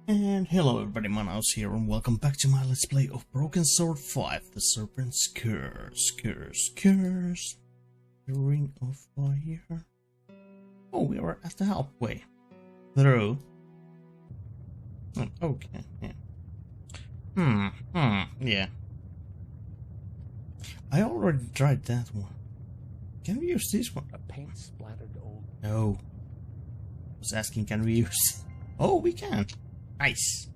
And hello everybody, Manos here, and welcome back to my Let's Play of Broken Sword 5, the Serpent's Curse. The Ring of Fire. Oh, we are at the halfway through. Okay, yeah. Yeah. I already tried that one. Can we use this one? A paint splattered old. No. I was asking, can we use... Oh, we can. Nice.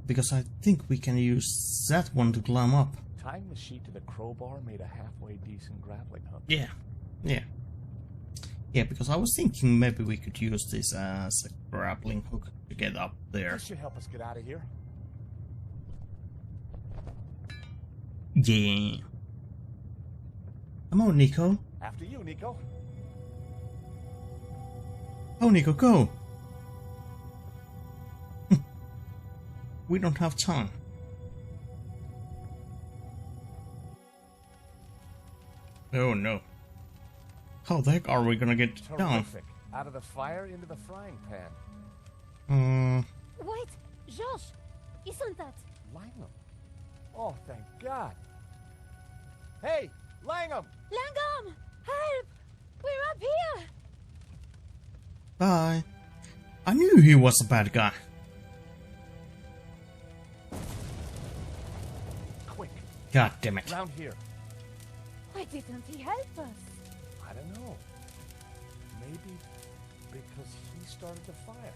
Because I think we can use that one to climb up. Tying the sheet to the crowbar made a halfway decent grappling hook. Yeah. Yeah, because I was thinking maybe we could use this as a grappling hook to get up there. This should help us get out of here. Yeah. Come on, Nico. After you, Nico. Oh, Nico, go. We don't have time. Oh no. How the heck are we gonna get down? Terrific. Out of the fire into the frying pan. Wait, Josh, isn't that Langham? Oh, thank God. Hey, Langham! Langham? Help! We're up here! Bye. I knew he was a bad guy. Quick, God damn it. round here. Why didn't he help us? I don't know. Maybe because he started the fire.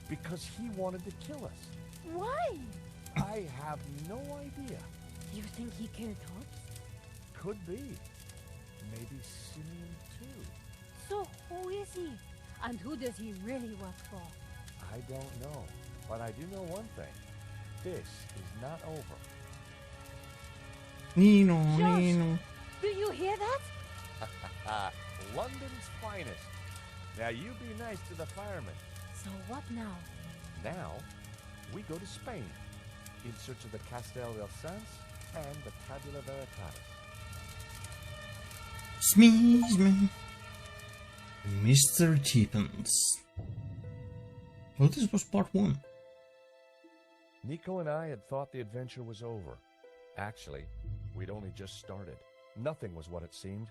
Because he wanted to kill us. Why? I have no idea. You think he killed Hobbs? Could be. Maybe Simeon too. So who is he? And who does he really work for? I don't know. But I do know one thing. This is not over. Nino. Do you hear that? London's finest. Now you be nice to the firemen. So what now? Now, we go to Spain, in search of the Castel del Sans and the Tabula Veritatis. Smeeze me. Mystery deepens. Well, this was part 1. Nico and I had thought the adventure was over. Actually, we'd only just started. Nothing was what it seemed.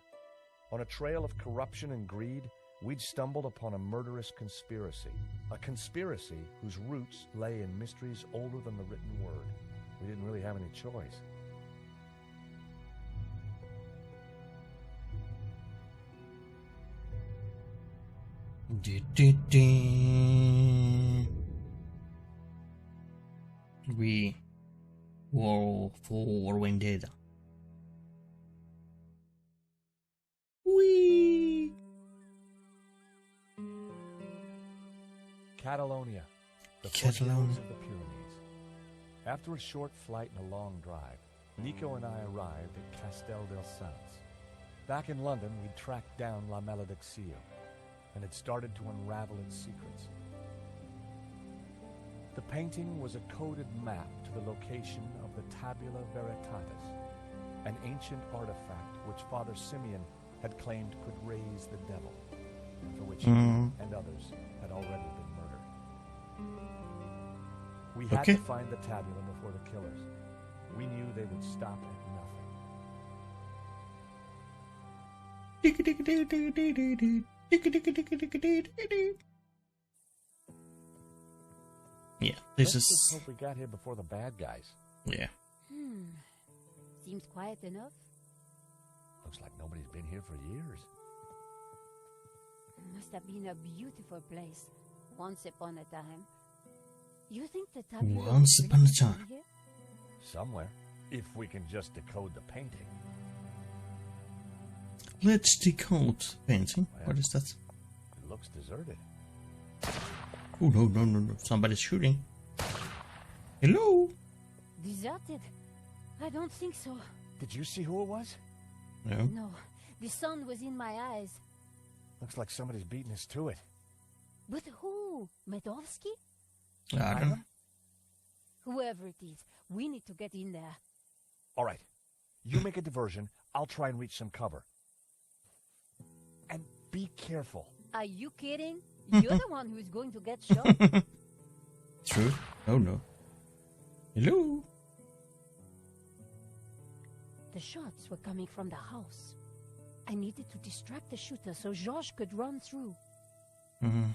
On a trail of corruption and greed, we'd stumbled upon a murderous conspiracy. A conspiracy whose roots lay in mysteries older than the written word. We didn't really have any choice. We war for Vendetta. Whee! Catalonia, the Catalonia. foothills of the Pyrenees. After a short flight and a long drive, Nico and I arrived at Castel del Sans. Back in London, we'd tracked down La Maledicció and had started to unravel its secrets. The painting was a coded map to the location of the Tabula Veritatis, an ancient artifact which Father Simeon had claimed could raise the devil, and for which he and others had already been murdered. We had to find the tabula before the killers. We knew they would stop at nothing. Yeah, Let's just hope we got here before the bad guys. Yeah. Seems quiet enough. Looks like nobody's been here for years. Must have been a beautiful place once upon a time. You think the tabula Once upon a time. here? Somewhere, if we can just decode the painting. Let's decode painting. What is that? It looks deserted. Oh, no. Somebody's shooting. Hello? Deserted? I don't think so. Did you see who it was? No. No, the sun was in my eyes. Looks like somebody's beating us to it. But who? Medovsky? I don't know. Whoever it is, we need to get in there. All right. You make a diversion. I'll try and reach some cover. And be careful. Are you kidding? You're the one who's going to get shot. True. Oh no. Hello? The shots were coming from the house. I needed to distract the shooter so Georges could run through. Mm-hmm.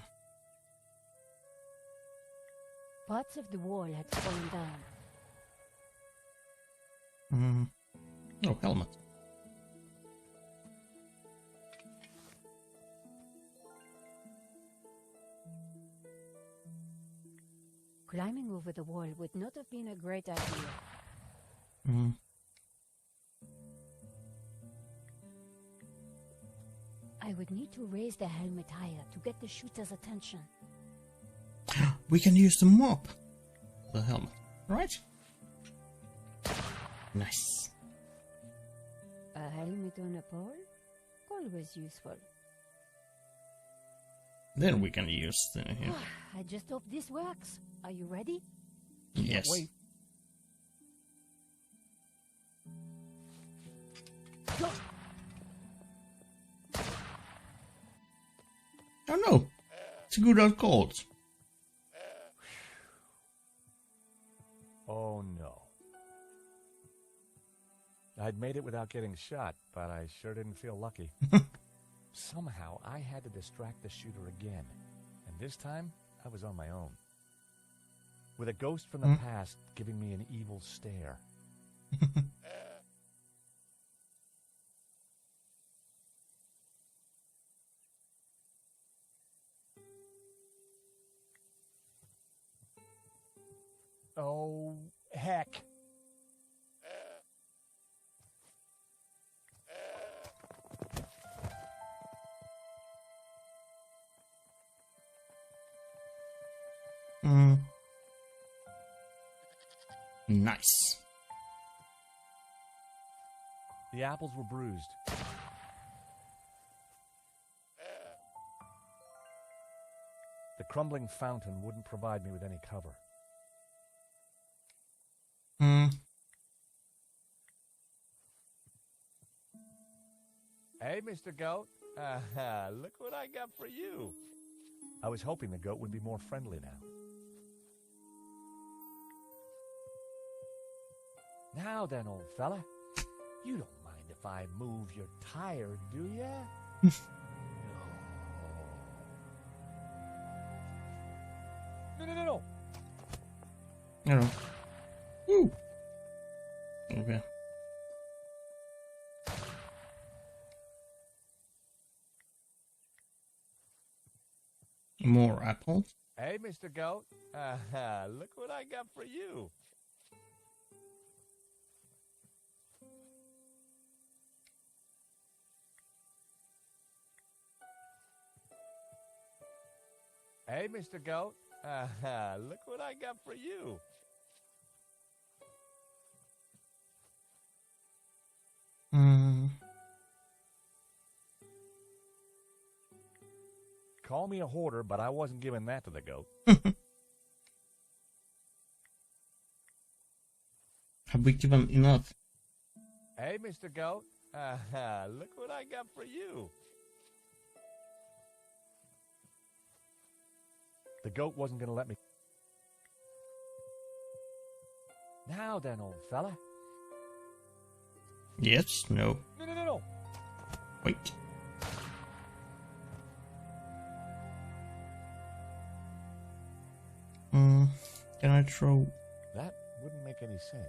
Parts of the wall had fallen down. Mm-hmm. Oh, helmet. Climbing over the wall would not have been a great idea. Mm-hmm. I would need to raise the helmet higher to get the shooter's attention. We can use the mop. The helmet, right? Nice. A helmet on a pole? Always useful. Then we can use the... Yeah. I just hope this works. Are you ready? Yes. Wait. Go! Oh no! It's a good old cold. Oh no. I'd made it without getting shot, but I sure didn't feel lucky. Somehow, I had to distract the shooter again. And this time, I was on my own. With a ghost from the past giving me an evil stare. Oh, heck. Nice. The apples were bruised. The crumbling fountain wouldn't provide me with any cover. Hey, Mr. Goat. Look what I got for you. I was hoping the goat would be more friendly now. Now then, old fella. You don't mind if I move your tire, do ya? No. I don't know. Woo! Okay. More apples. Hey, Mr. Goat. Look what I got for you. Hey, Mr. Goat. Look what I got for you. Call me a hoarder, but I wasn't giving that to the goat. Have we given enough? Hey, Mr. Goat. Look what I got for you. The goat wasn't going to let me. Now then, old fella. Yes? No? No. Wait. Can I throw... That wouldn't make any sense.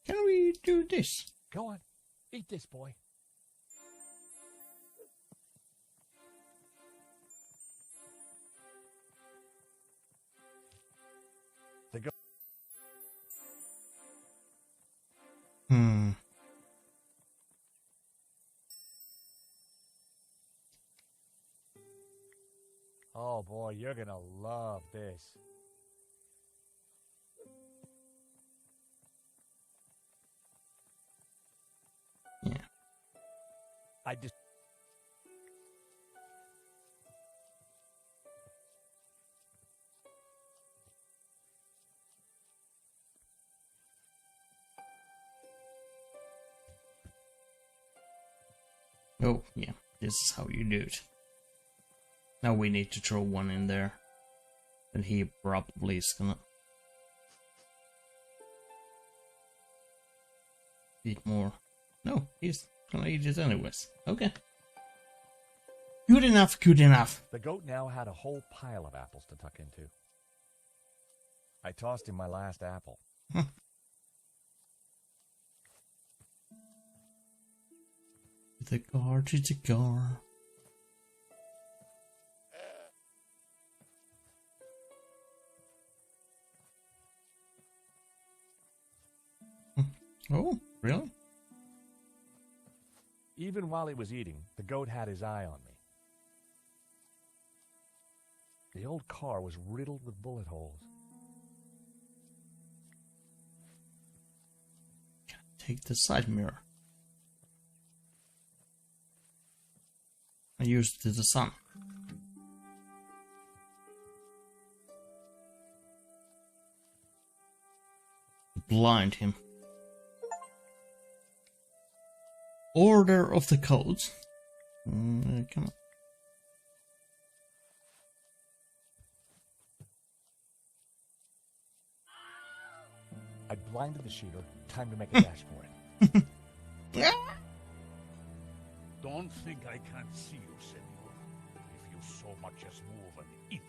Can we do this? Go on. Eat this, boy. The goat. Oh boy, you're gonna love this. Yeah. I just... Oh. yeah, this is how you do it. Now we need to throw one in there. And he probably is gonna eat more. No, he's gonna eat it anyways. Okay. Good enough, good enough. The goat now had a whole pile of apples to tuck into. I tossed him my last apple. The car to the car. Oh, really? Even while he was eating, the goat had his eye on me. The old car was riddled with bullet holes. Take the side mirror. And use it to the sun. Blind him. Order of the codes. Come on. I blinded the shooter. Time to make a dash for it. Don't think I can't see you, senor. If you so much as move an inch,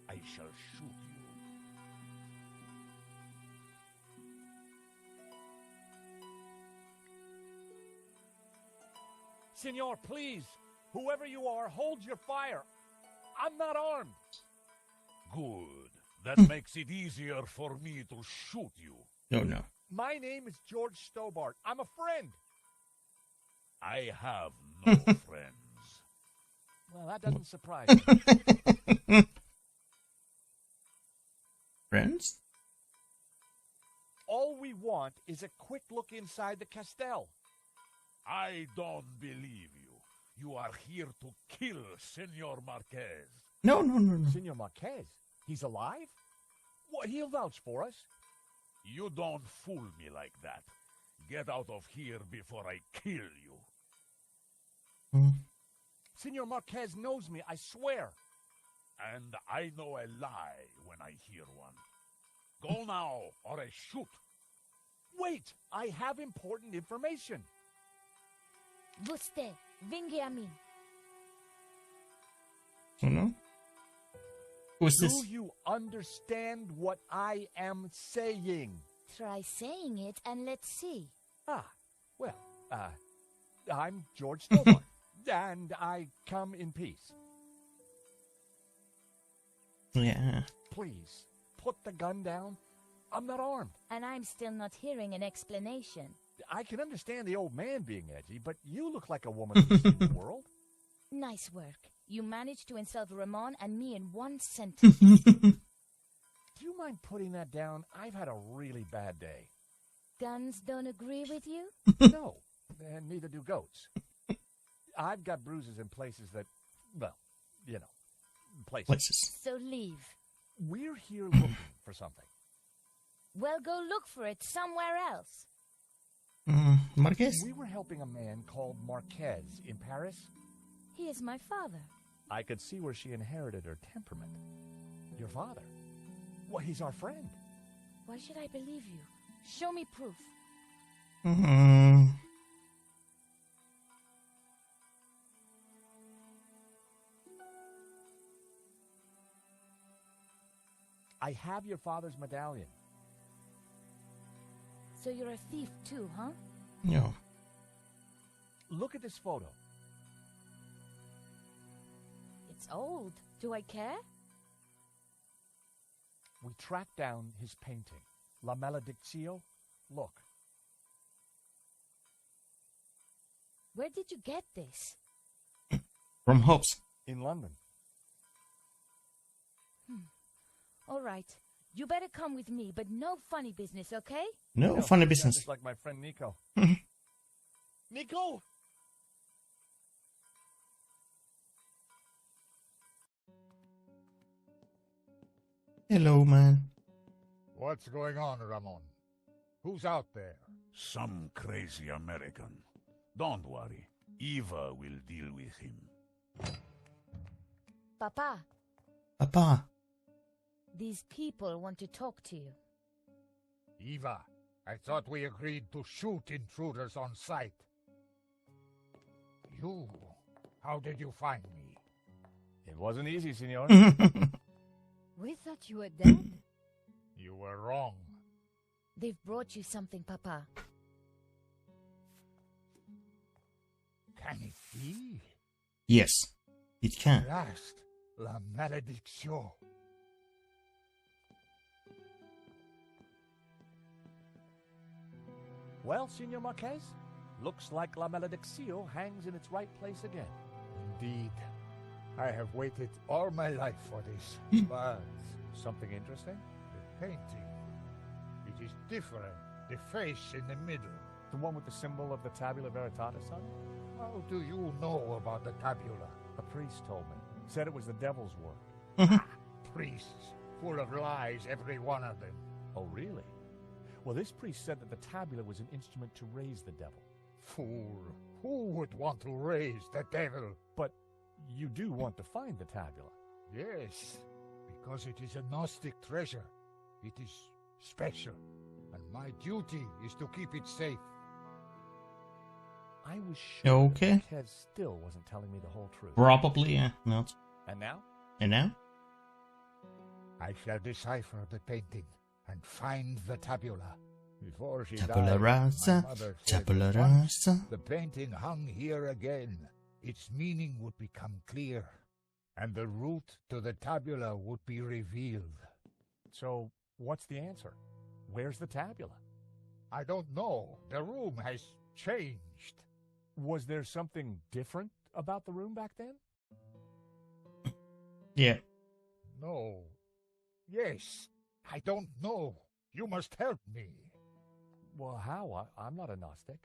I shall shoot you. Senor, please. Whoever you are, hold your fire. I'm not armed. Good. That makes it easier for me to shoot you. Oh no. My name is George Stobart. I'm a friend. I have no friends. Well, that doesn't surprise me. Friends? All we want is a quick look inside the castell. I don't believe you. You are here to kill Senor Marquez. No. Senor Marquez? He's alive? What, he'll vouch for us. You don't fool me like that. Get out of here before I kill you. Senor Marquez knows me, I swear. And I know a lie when I hear one. Go now, or I shoot. Wait, I have important information. Vostè, venghi a me. Oh no? Who is this? Do you understand what I am saying? Try saying it and let's see. Well, I'm George Stobart, and I come in peace. Yeah. Please, put the gun down. I'm not armed. And I'm still not hearing an explanation. I can understand the old man being edgy, but you look like a woman who's seen the world. Nice work. You managed to insult Ramon and me in one sentence. Do you mind putting that down? I've had a really bad day. Guns don't agree with you? No, and neither do goats. I've got bruises in places that, well, you know, places. So leave. We're here looking for something. Well, go look for it somewhere else. Marquez? We were helping a man called Marquez in Paris. He is my father. I could see where she inherited her temperament. Your father? Well, he's our friend. Why should I believe you? Show me proof. I have your father's medallion. So you're a thief too, huh? Yeah. Look at this photo. It's old. Do I care? We tracked down his painting, La Maledictio. Look. Where did you get this? From Hobbs. In London. All right. You better come with me, but no funny business, okay? No funny Just business. like my friend Nico. Nico! Hello, man. What's going on, Ramon? Who's out there? Some crazy American. Don't worry. Eva will deal with him. Papa, Papa. these people want to talk to you. Eva, I thought we agreed to shoot intruders on sight. You, how did you find me? It wasn't easy, senor. We thought you were dead. You were wrong. They've brought you something, Papa. Can it be? Yes, it can. Last, la malédiction. Well, Senor Marquez, looks like La Malediccio hangs in its right place again. Indeed. I have waited all my life for this. But Something interesting? the painting, it is different. The face in the middle. The one with the symbol of the Tabula Veritatis on it? How do you know about the tabula? A priest told me. Said it was the devil's work. Priests, full of lies, every one of them. Oh, really? Well, this priest said that the tabula was an instrument to raise the devil. Fool. Who would want to raise the devil? But you do want to find the tabula. Yes, because it is a Gnostic treasure. It is special, and my duty is to keep it safe. I was sure Okay. that Marquez still wasn't telling me the whole truth. Probably, not. And now? And now? I shall decipher the painting and find the tabula. Before she Tabula died, rasa, my mother said tabula that once rasa. the painting hung here again, its meaning would become clear, and the route to the tabula would be revealed. So, what's the answer? Where's the tabula? I don't know. The room has changed. Was there something different about the room back then? Yeah. No. Yes. I don't know. You must help me. Well, how? I'm not a Gnostic.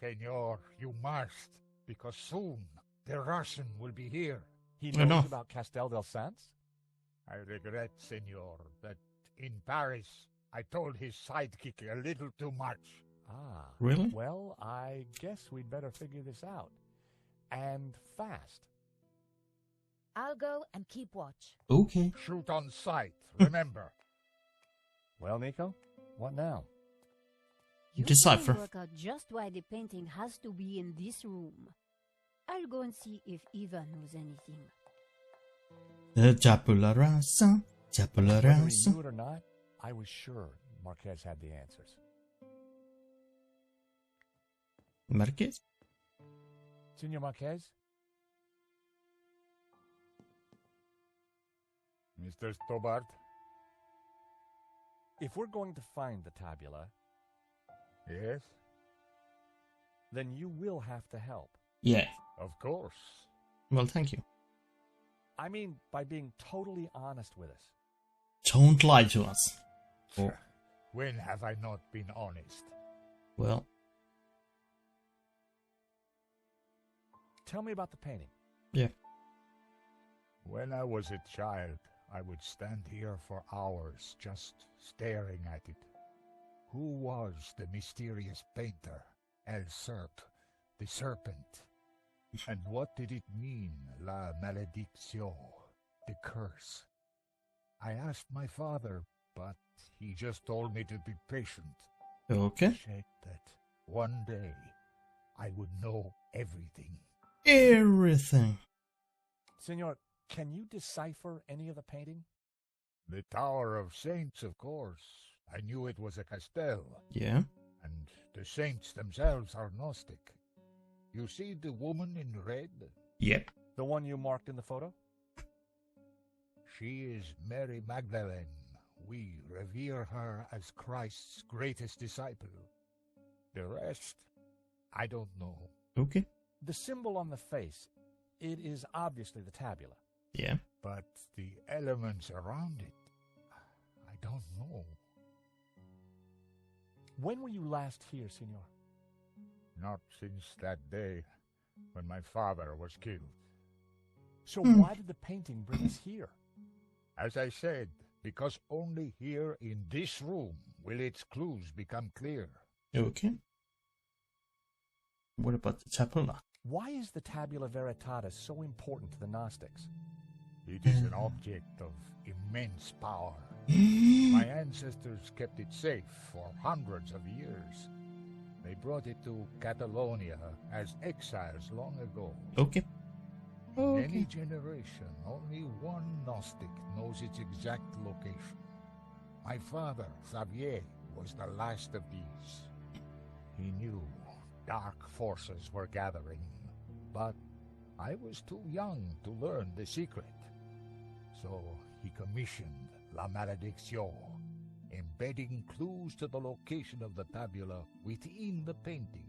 Senor, you must, because soon the Russian will be here. He I knows know. about Castel del Sans? I regret, senor, that in Paris I told his sidekick a little too much. Ah. Really? Well, I guess we'd better figure this out. And fast. I'll go and keep watch. Okay. Shoot on sight, remember. Well, Nico, what now? You Decipher. can work out just why the painting has to be in this room. I'll go and see if Eva knows anything. Tabula rasa, tabula Whether he rasa. knew it or not, I was sure Marquez had the answers. Marquez? Senor Marquez? Mr. Stobart? If we're going to find the tabula, Yes, then you will have to help. Yeah. of course. Well, thank you. I mean, by being totally honest with us. Don't lie to us. Oh, When have I not been honest? well. Tell me about the painting. Yeah. When I was a child, I would stand here for hours just staring at it. Who was the mysterious painter, the Serpent? And what did it mean, la malédiction, the curse? I asked my father, but he just told me to be patient. Okay. Said that one day I would know everything. Everything. Senor, can you decipher any of the painting? The Tower of Saints, of course. I knew it was a Castel, Yeah. and the saints themselves are Gnostic. You see the woman in red? Yep. The one you marked in the photo? She is Mary Magdalene. We revere her as Christ's greatest disciple. The rest, I don't know. Okay. The symbol on the face, it is obviously the tabula. Yeah. But the elements around it, I don't know. When were you last here, senor? Not since that day when my father was killed. So why did the painting bring us here? As I said, because only here in this room will its clues become clear. Okay. What about the tabula? Why is the Tabula Veritatis so important to the Gnostics? It is an object of immense power. My ancestors kept it safe for hundreds of years. They brought it to Catalonia as exiles long ago. Okay. In any generation, only one Gnostic knows its exact location. My father, Xavier, was the last of these. He knew dark forces were gathering, but I was too young to learn the secret. So he commissioned La Malediction, embedding clues to the location of the tabula within the painting.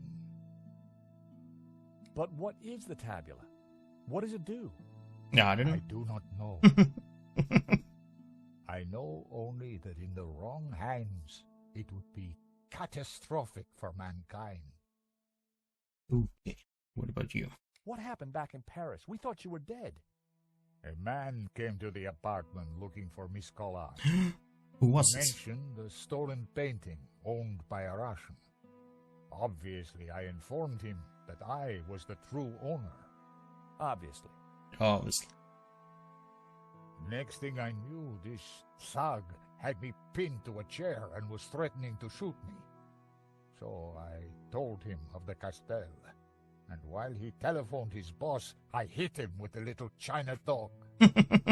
But what is the tabula? What does it do? Yeah, I don't I know. do not know. I know only that in the wrong hands, it would be catastrophic for mankind. Okay. What about you? What happened back in Paris? We thought you were dead. A man came to the apartment looking for Miss Collard. Who was He it? mentioned the stolen painting owned by a Russian. Obviously, I informed him that I was the true owner. Obviously. Obviously. Next thing I knew, this thug had me pinned to a chair and was threatening to shoot me. So I told him of the Castel, and while he telephoned his boss, I hit him with the little China dog.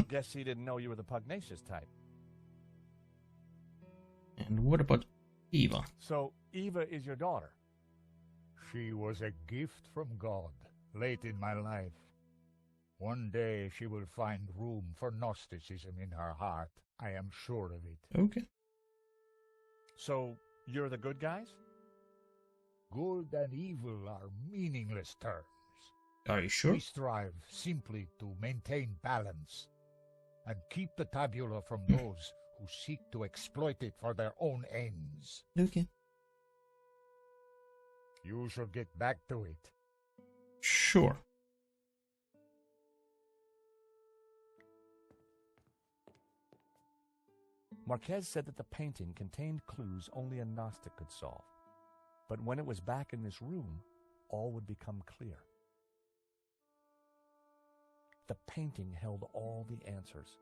Guess he didn't know you were the pugnacious type. And what about Eva? So, Eva is your daughter. She was a gift from God, late in my life. One day she will find room for Gnosticism in her heart. I am sure of it. Okay. So, you're the good guys? Good and evil are meaningless terms. Are you sure? We strive simply to maintain balance and keep the tabula from those who seek to exploit it for their own ends. Okay. You should get back to it. Sure. Marquez said that the painting contained clues only a Gnostic could solve. But when it was back in this room, all would become clear. The painting held all the answers.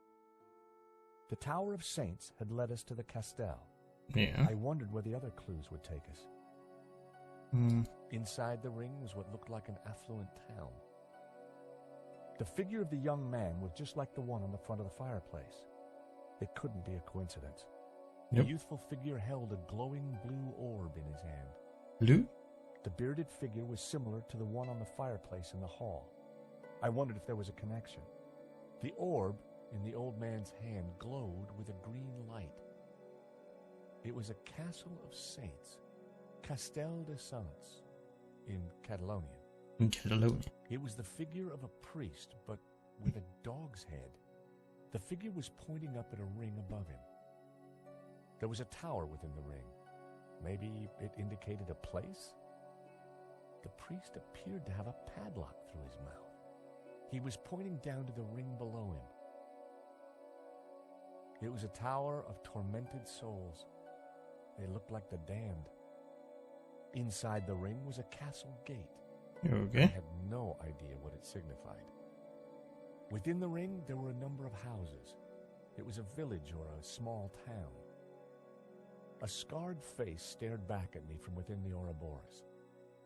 The Tower of Saints had led us to the Castel. Yeah. I wondered where the other clues would take us. Inside the ring was what looked like an affluent town. The figure of the young man was just like the one on the front of the fireplace. It couldn't be a coincidence. Yep. The youthful figure held a glowing blue orb in his hand. Blue? The bearded figure was similar to the one on the fireplace in the hall. I wondered if there was a connection. The orb in the old man's hand glowed with a green light. It was a castle of saints, Castel de Saints, in Catalonia. In Catalonia. It was the figure of a priest, but with a dog's head. The figure was pointing up at a ring above him. There was a tower within the ring. Maybe it indicated a place? The priest appeared to have a padlock through his mouth. He was pointing down to the ring below him. It was a tower of tormented souls. They looked like the damned. Inside the ring was a castle gate. I Okay. had no idea what it signified. Within the ring, there were a number of houses. It was a village or a small town. A scarred face stared back at me from within the Ouroboros.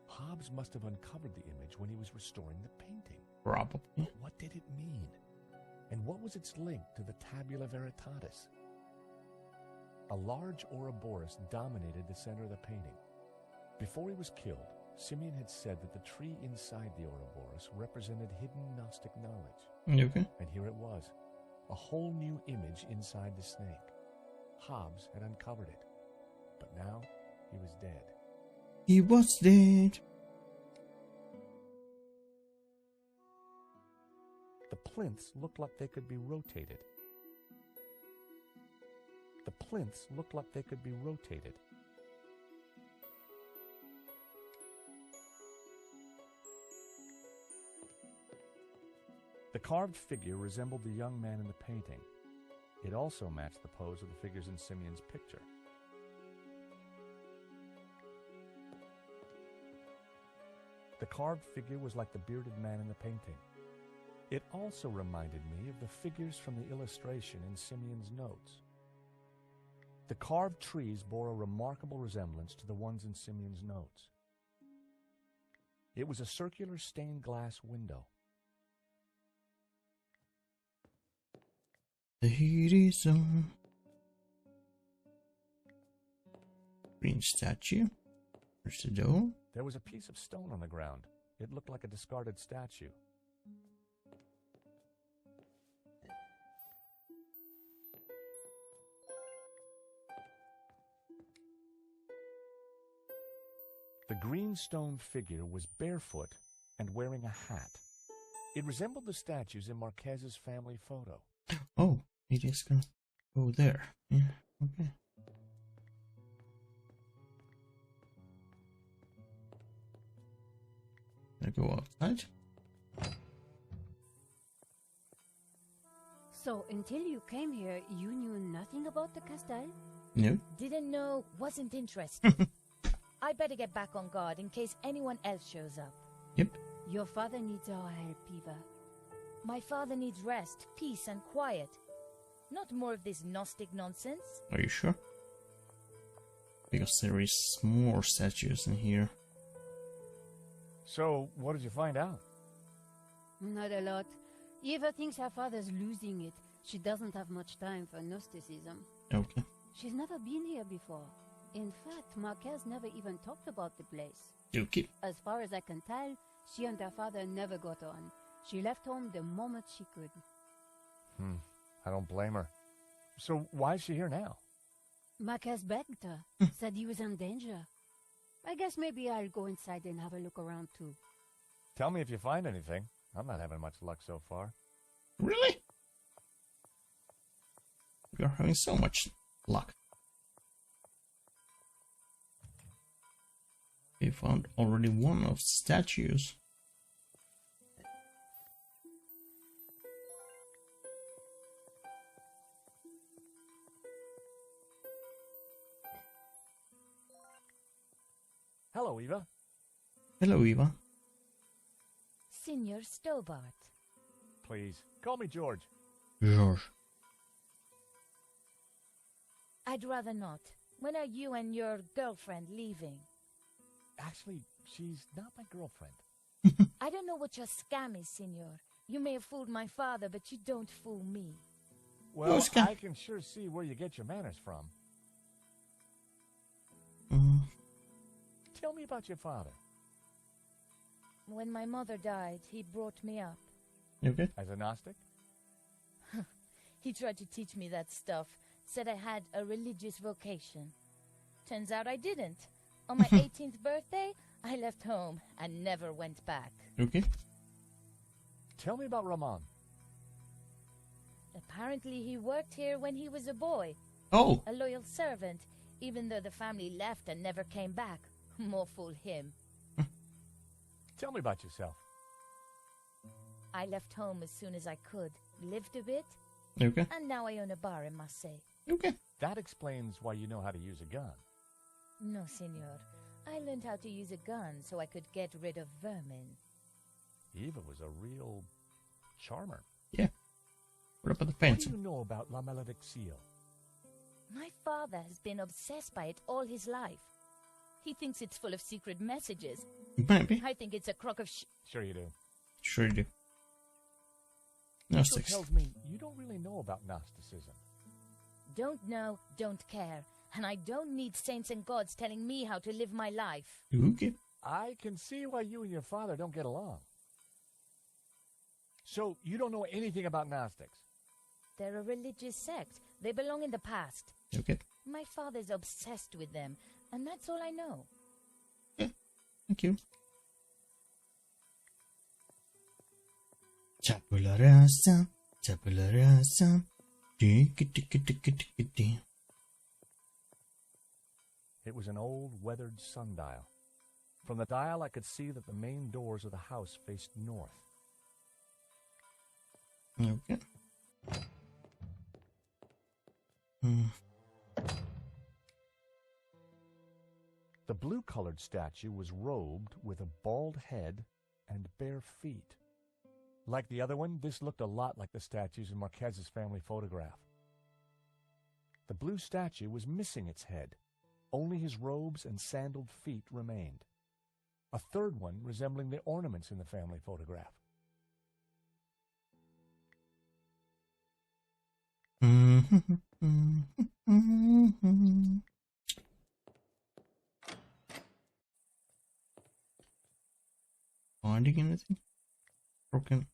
Hobbes must have uncovered the image when he was restoring the painting. Probably. But what did it mean? And what was its link to the Tabula Veritatis? A large Ouroboros dominated the center of the painting. Before he was killed, Simeon had said that the tree inside the Ouroboros represented hidden Gnostic knowledge. Okay. And here it was, a whole new image inside the snake. Hobbes had uncovered it, but now he was dead. He was dead. The plinths looked like they could be rotated. The plinths looked like they could be rotated. The carved figure resembled the young man in the painting. It also matched the pose of the figures in Simeon's picture. The carved figure was like the bearded man in the painting. It also reminded me of the figures from the illustration in Simeon's notes. The carved trees bore a remarkable resemblance to the ones in Simeon's notes. It was a circular stained glass window. The heat is on. Green statue. There's the door. There was a piece of stone on the ground. It looked like a discarded statue. The green stone figure was barefoot and wearing a hat. It resembled the statues in Marquez's family photo. Oh, it is gonna go there. Yeah, okay. I go outside. So, until you came here, you knew nothing about the castle? No. Didn't know, wasn't interested. I better get back on guard in case anyone else shows up. Yep. Your father needs our help, Eva. My father needs rest, peace, and quiet. Not more of this Gnostic nonsense. Are you sure? Because there is more statues in here. So, what did you find out? Not a lot. Eva thinks her father's losing it. She doesn't have much time for Gnosticism. Okay. She's never been here before. In fact, Marquez never even talked about the place. Okay. As far as I can tell, she and her father never got on. She left home the moment she could. I don't blame her. So why is she here now? Marquez begged her, said he was in danger. I guess maybe I'll go inside and have a look around too. Tell me if you find anything. I'm not having much luck so far. Really? You're having so much luck. We found already one of the statues. Hello, Eva. Hello, Eva. Signor Stobart. Please, call me George. George. I'd rather not. When are you and your girlfriend leaving? Actually, she's not my girlfriend. I don't know what your scam is, Signor. You may have fooled my father, but you don't fool me. Well, scam? I can sure see where you get your manners from. Tell me about your father. When my mother died, he brought me up. Okay. As a Gnostic? He tried to teach me that stuff, said I had a religious vocation. Turns out I didn't. On my 18th birthday, I left home and never went back. Okay. Tell me about Ramon. Apparently he worked here when he was a boy, Oh. a loyal servant, even though the family left and never came back. More fool him. Tell me about yourself. I left home as soon as I could, lived a bit, Okay. and now I own a bar in Marseille. Okay. That explains why you know how to use a gun. No, senor. I learned how to use a gun so I could get rid of vermin. Eva was a real charmer. Yeah. What about the What do pencil? you know about La Malediccio? My father has been obsessed by it all his life. He thinks it's full of secret messages. Maybe. I think it's a crock of Sure you do. Sure you do. That Gnostics. tells me you don't really know about Gnosticism. Don't know, don't care. And I don't need saints and gods telling me how to live my life. Okay. I can see why you and your father don't get along. So, you don't know anything about Gnostics? They're a religious sect. They belong in the past. Okay. My father's obsessed with them, and that's all I know. Thank you. Tabula rasa, tabula rasa. It was an old, weathered sundial. From the dial, I could see that the main doors of the house faced north. Okay. The blue-colored statue was robed with a bald head and bare feet. Like the other one, this looked a lot like the statues in Marquez's family photograph. The blue statue was missing its head. Only his robes and sandaled feet remained. A third one resembling the ornaments in the family photograph. Finding anything? Broken.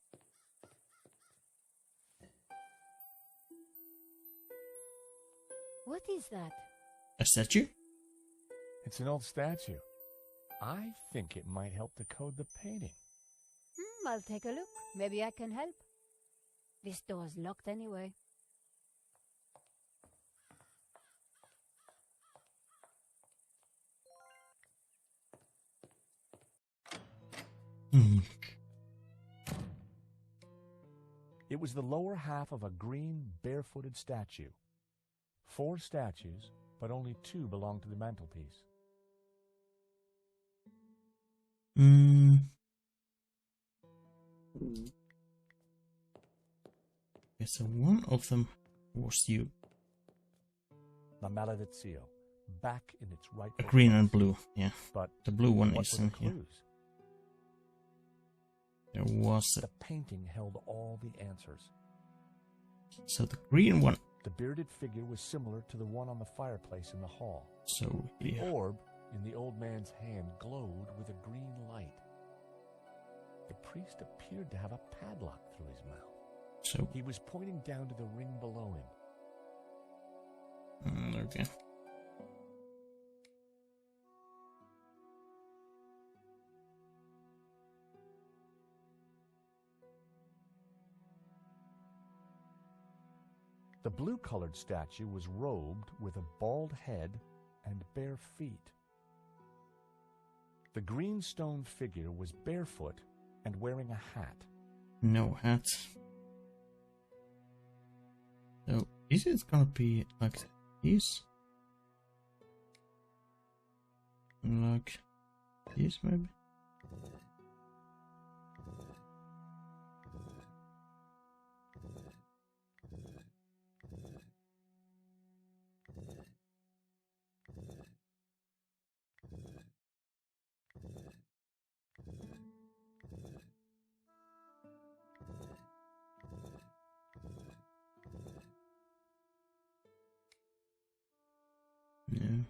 What is that? A statue? It's an old statue. I think it might help to code the painting. I'll take a look. Maybe I can help. This door's locked anyway. It was the lower half of a green, barefooted statue. 4 statues, but only 2 belonged to the mantelpiece. Okay, so one of them was you. La Maledizio, back in its rightful Green and place. blue, yeah. But The blue one what is were in the here. clues? There was. The painting held all the answers. So the green one. The bearded figure was similar to the one on the fireplace in the hall. So The yeah. orb in the old man's hand glowed with a green light. The priest appeared to have a padlock through his mouth. So He was pointing down to the ring below him. okay. The blue-colored statue was robed with a bald head and bare feet. The green stone figure was barefoot and wearing a hat. No hat. So is it gonna be like this? Like this maybe? Yeah.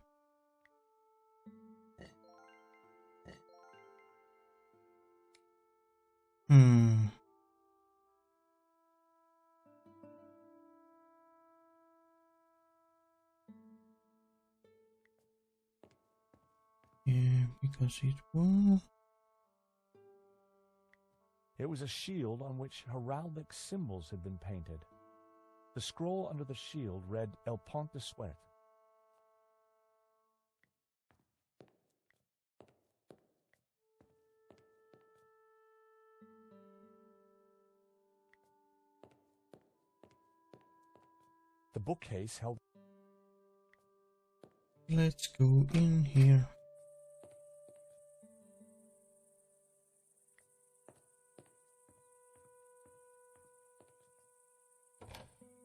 Yeah, because it was. It was a shield on which heraldic symbols had been painted. The scroll under the shield read El Pont de Suerte. The bookcase held. Let's go in here.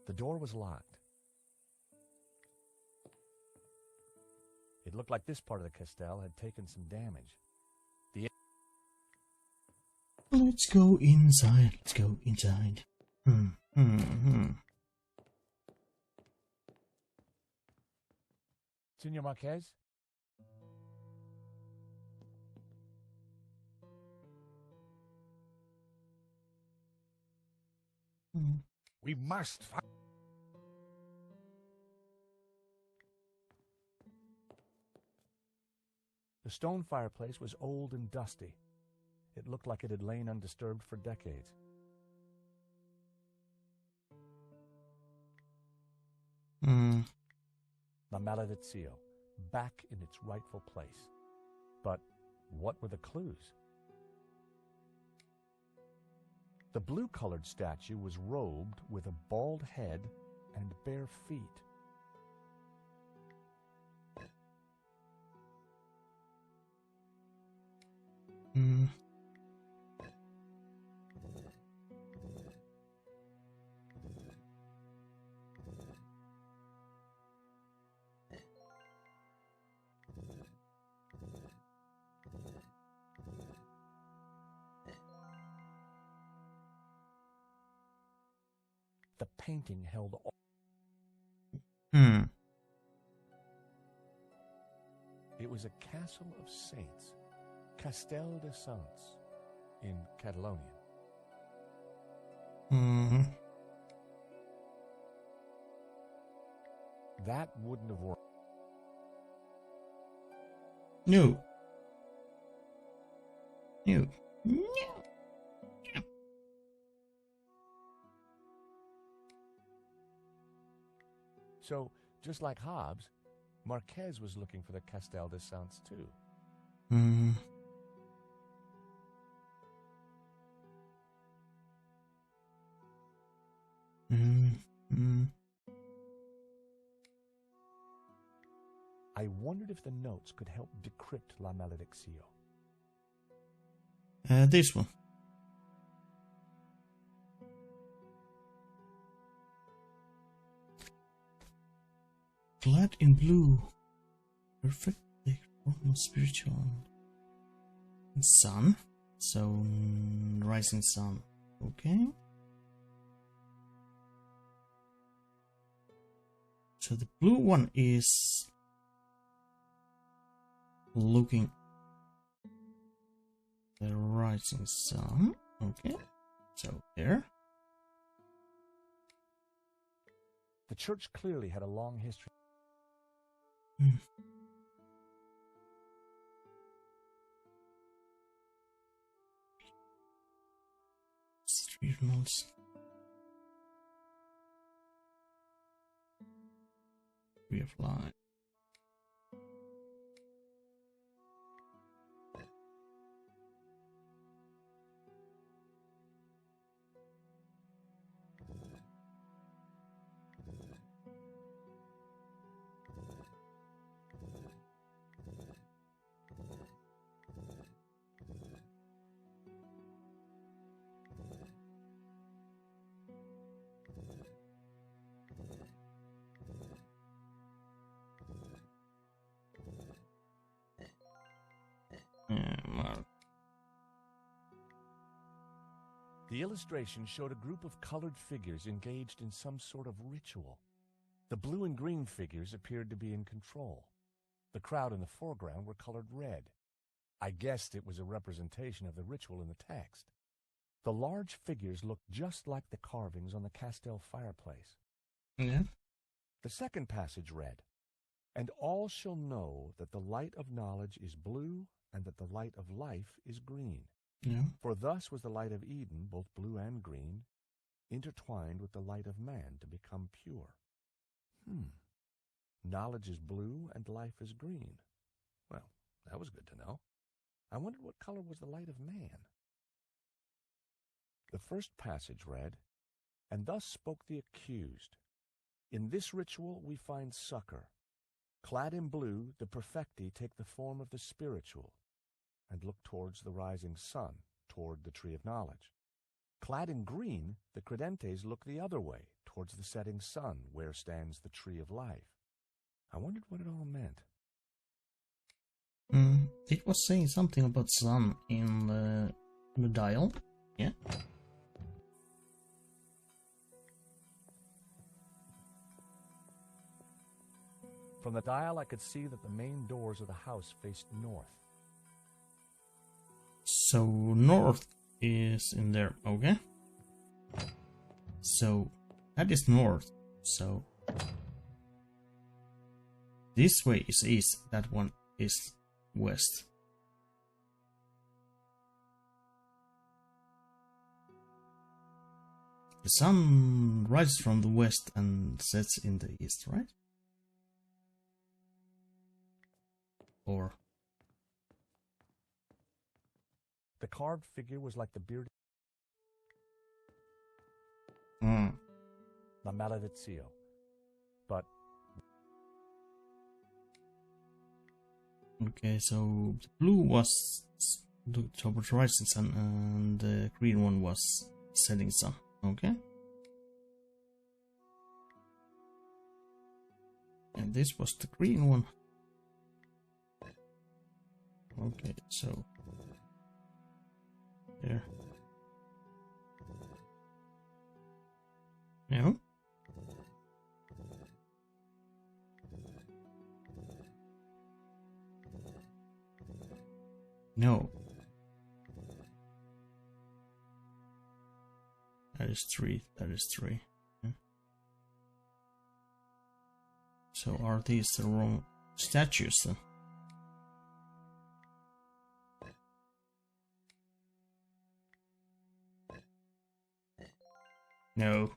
The door was locked. It looked like this part of the castell had taken some damage. Let's go inside. Let's go inside. Senor Marquez? We must find... The stone fireplace was old and dusty. It looked like it had lain undisturbed for decades. La Maledizio, back in its rightful place. But what were the clues? The blue-colored statue was robed with a bald head and bare feet. Hmm. The painting held all. Hmm. It was a castle of saints, Castel de Saints, in Catalonia. Hmm. That wouldn't have worked. No. No. No. So, just like Hobbes, Marquez was looking for the Castel de Saints too. Hmm. Hmm. Hmm. I wondered if the notes could help decrypt La Malediccio. This one. Clad in blue, perfectly formal spiritual sun. So rising sun. Okay. So the blue one is looking the rising sun. Okay. So there. The church clearly had a long history. Hmm. Journals. We have live. The illustration showed a group of colored figures engaged in some sort of ritual. The blue and green figures appeared to be in control. The crowd in the foreground were colored red. I guessed it was a representation of the ritual in the text. The large figures looked just like the carvings on the Castel fireplace. Yeah. The second passage read, "And all shall know that the light of knowledge is blue, and that the light of life is green. Yeah. For thus was the light of Eden, both blue and green, intertwined with the light of man to become pure." Knowledge is blue and life is green. Well, that was good to know. I wondered what color was the light of man. The first passage read, "And thus spoke the accused. In this ritual we find succor. Clad in blue, the perfecti take the form of the spiritual and look towards the rising sun, toward the tree of knowledge. Clad in green, the credentes look the other way, towards the setting sun, where stands the tree of life." I wondered what it all meant. It was saying something about sun in the dial. Yeah. From the dial, I could see that the main doors of the house faced north. So north is in there. Okay. So that is north. So this way is east. That one is west. The sun rises from the west and sets in the east, right? Or The carved figure was like the bearded La Malediccio. But okay, so the blue was look towards rising sun, and the green one was setting sun. Okay. And this was the green one. Okay, so there. No. No. That is 3. That is 3. Yeah. So are these the wrong statues then? No.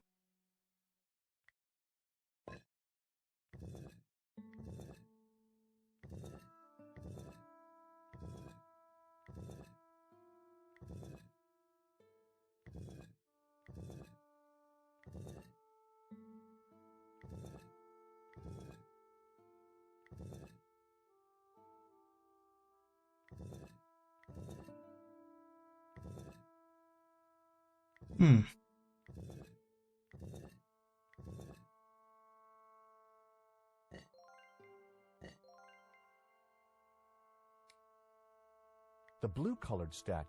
Hmm. The blue-colored statue.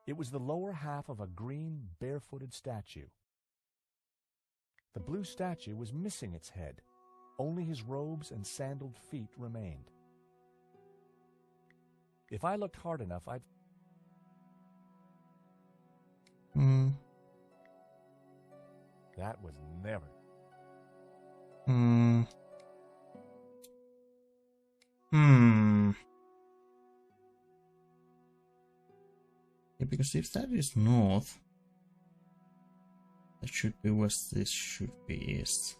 It was the lower half of a green, barefooted statue. The blue statue was missing its head. Only his robes and sandaled feet remained. If I looked hard enough, I'd... Hmm. That was never... Hmm. Hmm. Yeah, because if that is north, that should be west, this should be east.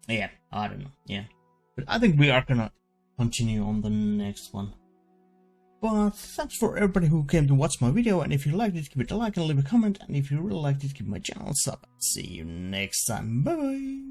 Yeah, I don't know, yeah. But I think we are gonna continue on the next one. But thanks for everybody who came to watch my video, and if you liked it, give it a like and leave a comment, and if you really liked it, give my channel a sub. See you next time, bye bye!